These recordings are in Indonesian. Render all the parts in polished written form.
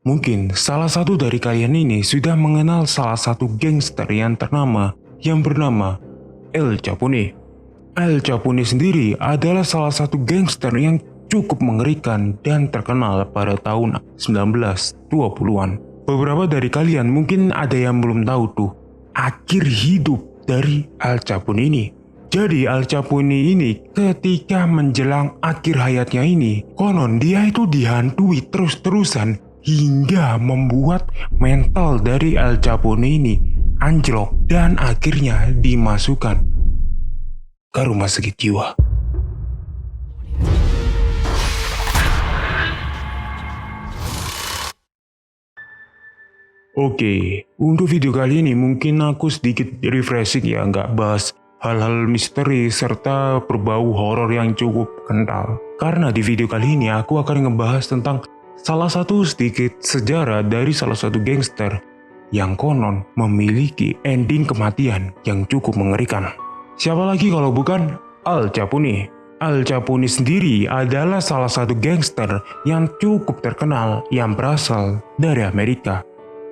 Mungkin salah satu dari kalian ini sudah mengenal salah satu gangster yang ternama yang bernama El Capone. El Capone sendiri adalah salah satu gangster yang cukup mengerikan dan terkenal pada tahun 1920-an. Beberapa dari kalian mungkin ada yang belum tahu tuh akhir hidup dari Al Capone ini. Jadi Al Capone ini ketika menjelang akhir hayatnya ini, konon dia itu dihantui terus-terusan hingga membuat mental dari Al Capone ini anjlok dan akhirnya dimasukkan ke rumah sakit jiwa. Oke, untuk video kali ini mungkin aku sedikit refreshing ya, nggak bahas hal-hal misteri serta berbau horor yang cukup kental. Karena di video kali ini aku akan ngebahas tentang salah satu sedikit sejarah dari salah satu gangster yang konon memiliki ending kematian yang cukup mengerikan. Siapa lagi kalau bukan Al Capone? Al Capone sendiri adalah salah satu gangster yang cukup terkenal yang berasal dari Amerika.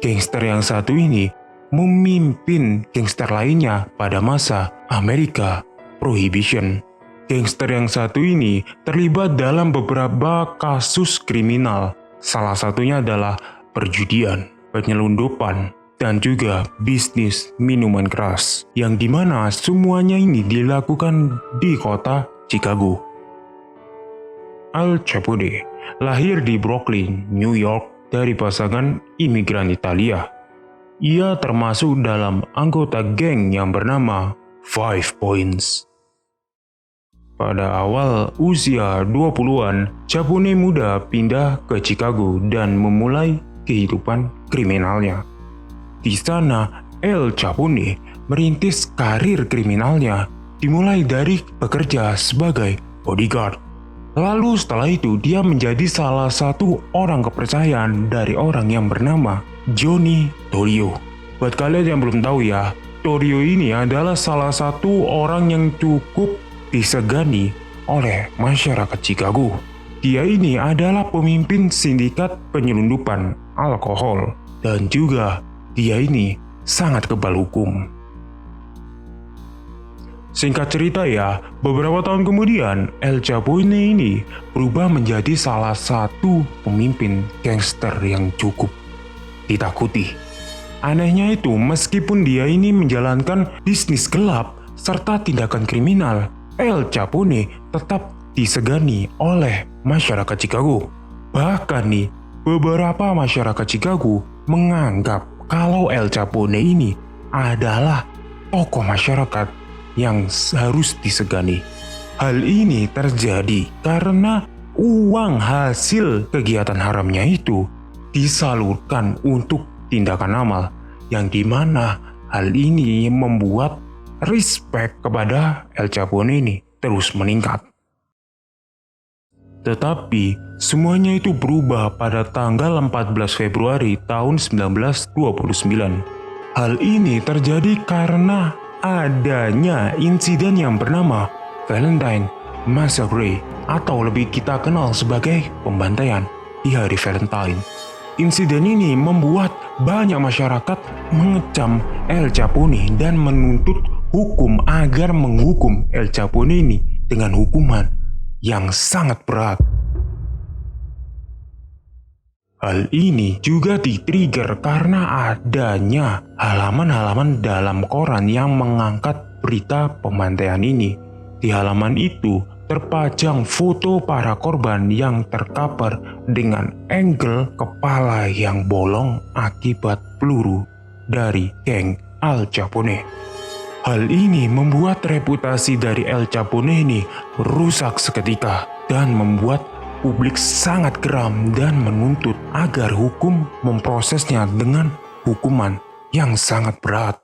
Gangster yang satu ini memimpin gangster lainnya pada masa Amerika Prohibition. Gangster yang satu ini terlibat dalam beberapa kasus kriminal. Salah satunya adalah perjudian, penyelundupan, dan juga bisnis minuman keras. Yang dimana semuanya ini dilakukan di kota Chicago. Al Capone lahir di Brooklyn, New York dari pasangan imigran Italia. Ia termasuk dalam anggota geng yang bernama Five Points. Pada awal usia 20-an, Capone muda pindah ke Chicago dan memulai kehidupan kriminalnya. Di sana, El Capone merintis karir kriminalnya dimulai dari bekerja sebagai bodyguard. Lalu setelah itu dia menjadi salah satu orang kepercayaan dari orang yang bernama Johnny Torrio. Buat kalian yang belum tahu ya, Torrio ini adalah salah satu orang yang cukup disegani oleh masyarakat Chicago. Dia ini adalah pemimpin sindikat penyelundupan alkohol dan juga dia ini sangat kebal hukum. Singkat cerita ya, beberapa tahun kemudian El Capone ini berubah menjadi salah satu pemimpin gangster yang cukup ditakuti. Anehnya itu, meskipun dia ini menjalankan bisnis gelap serta tindakan kriminal, El Capone tetap disegani oleh masyarakat Chicago. Bahkan nih, beberapa masyarakat Chicago menganggap kalau El Capone ini adalah tokoh masyarakat yang harus disegani. Hal ini terjadi karena uang hasil kegiatan haramnya itu disalurkan untuk tindakan amal, yang dimana hal ini membuat respect kepada El Capone ini terus meningkat. Tetapi semuanya itu berubah pada tanggal 14 Februari tahun 1929. Hal ini terjadi karena adanya insiden yang bernama Valentine Massacre atau lebih kita kenal sebagai pembantaian di hari Valentine. Insiden ini membuat banyak masyarakat mengecam El Capone dan menuntut hukum agar menghukum El Capone ini dengan hukuman yang sangat berat. Hal ini juga di-trigger karena adanya halaman-halaman dalam koran yang mengangkat berita pembantaian ini. Di halaman itu terpajang foto para korban yang terkapar dengan angle kepala yang bolong akibat peluru dari geng Al Capone. Hal ini membuat reputasi dari El Capone ini rusak seketika dan membuat publik sangat geram dan menuntut agar hukum memprosesnya dengan hukuman yang sangat berat.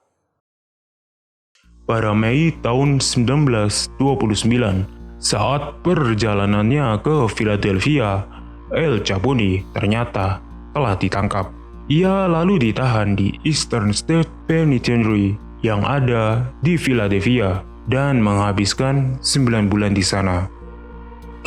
Pada Mei tahun 1929, saat perjalanannya ke Philadelphia, El Capone ternyata telah ditangkap. Ia lalu ditahan di Eastern State Penitentiary yang ada di Philadelphia dan menghabiskan 9 bulan di sana.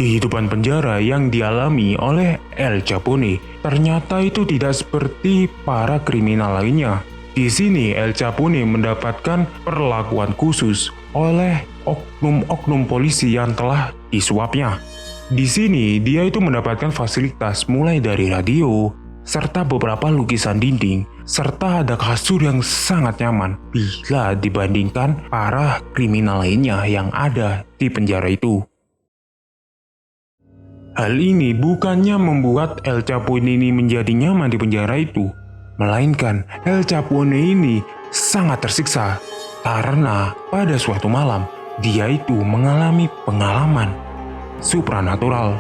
Kehidupan penjara yang dialami oleh El Capone ternyata itu tidak seperti para kriminal lainnya. Di sini El Capone mendapatkan perlakuan khusus oleh oknum-oknum polisi yang telah disuapnya. Di sini dia itu mendapatkan fasilitas mulai dari radio, serta beberapa lukisan dinding, serta ada kasur yang sangat nyaman bila dibandingkan para kriminal lainnya yang ada di penjara itu. Hal ini bukannya membuat El Capone ini menjadi nyaman di penjara itu, melainkan El Capone ini sangat tersiksa karena pada suatu malam dia itu mengalami pengalaman supranatural.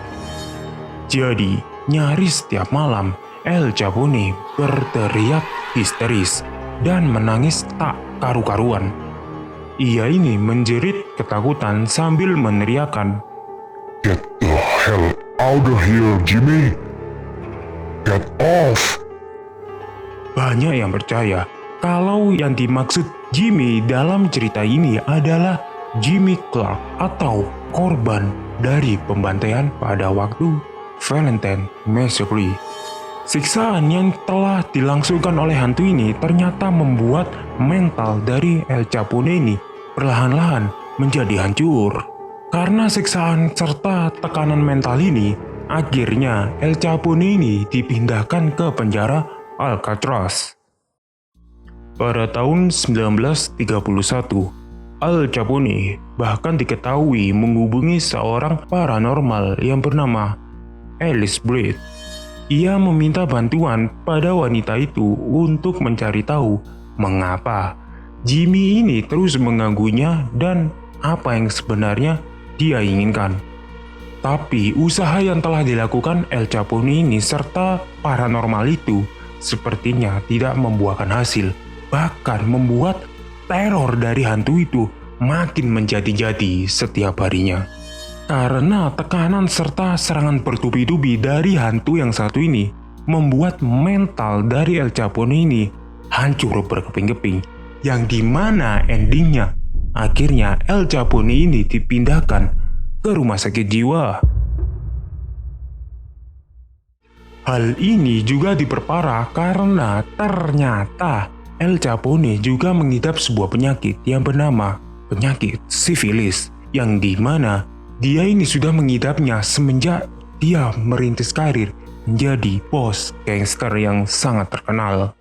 Jadi, nyaris setiap malam El Capone berteriak histeris dan menangis tak karu-karuan. Ia ini menjerit ketakutan sambil meneriakkan, "Get the hell out of here, Jimmy! Get off!" Banyak yang percaya kalau yang dimaksud Jimmy dalam cerita ini adalah Jimmy Clark atau korban dari pembantaian pada waktu Valentine Massacre. Siksaan yang telah dilangsungkan oleh hantu ini ternyata membuat mental dari El Capone ini perlahan-lahan menjadi hancur. Karena siksaan serta tekanan mental ini, akhirnya El Capone ini dipindahkan ke penjara Alcatraz. Pada tahun 1931, El Capone bahkan diketahui menghubungi seorang paranormal yang bernama Alice Britt. Ia meminta bantuan pada wanita itu untuk mencari tahu mengapa Jimmy ini terus mengganggunya dan apa yang sebenarnya dia inginkan. Tapi usaha yang telah dilakukan El Capone ini serta paranormal itu sepertinya tidak membuahkan hasil, bahkan membuat teror dari hantu itu makin menjadi-jadi setiap harinya. Karena tekanan serta serangan bertubi-tubi dari hantu yang satu ini membuat mental dari El Capone ini hancur berkeping-keping, yang dimana endingnya akhirnya El Capone ini dipindahkan ke rumah sakit jiwa. Hal ini juga diperparah karena ternyata El Capone juga mengidap sebuah penyakit yang bernama penyakit sifilis, yang dimana dia ini sudah mengidapnya semenjak dia merintis karir menjadi bos gangster yang sangat terkenal.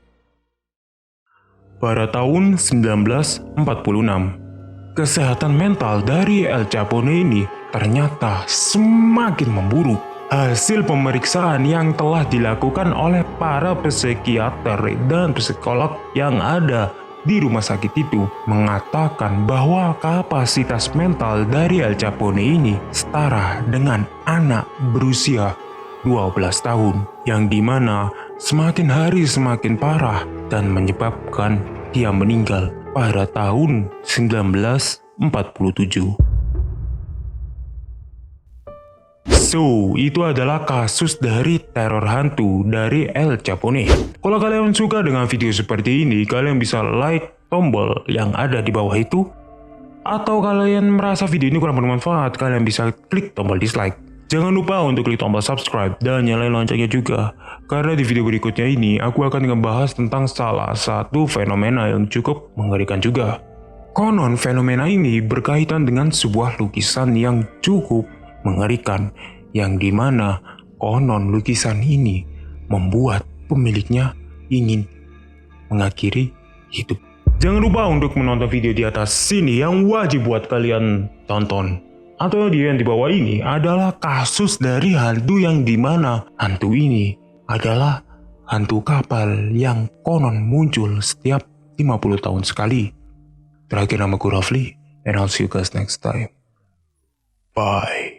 Pada tahun 1946, kesehatan mental dari El Capone ini ternyata semakin memburuk. Hasil pemeriksaan yang telah dilakukan oleh para psikiater dan psikolog yang ada di rumah sakit itu mengatakan bahwa kapasitas mental dari El Capone ini setara dengan anak berusia 12 tahun, yang dimana semakin hari semakin parah dan menyebabkan dia meninggal pada tahun 1947. So, itu adalah kasus dari teror hantu dari El Capone. Kalau kalian suka dengan video seperti ini, kalian bisa like tombol yang ada di bawah itu. Atau kalian merasa video ini kurang bermanfaat, kalian bisa klik tombol dislike. Jangan lupa untuk klik tombol subscribe dan nyalain loncengnya juga. Karena di video berikutnya ini, aku akan ngebahas tentang salah satu fenomena yang cukup mengerikan juga. Konon fenomena ini berkaitan dengan sebuah lukisan yang cukup mengerikan, yang dimana konon lukisan ini membuat pemiliknya ingin mengakhiri hidup. Jangan lupa untuk menonton video di atas sini yang wajib buat kalian tonton. Atau yang di bawah ini adalah kasus dari hantu yang dimana hantu ini adalah hantu kapal yang konon muncul setiap 50 tahun sekali. Terakhir, nama gue Rafli, and I'll see you guys next time. Bye.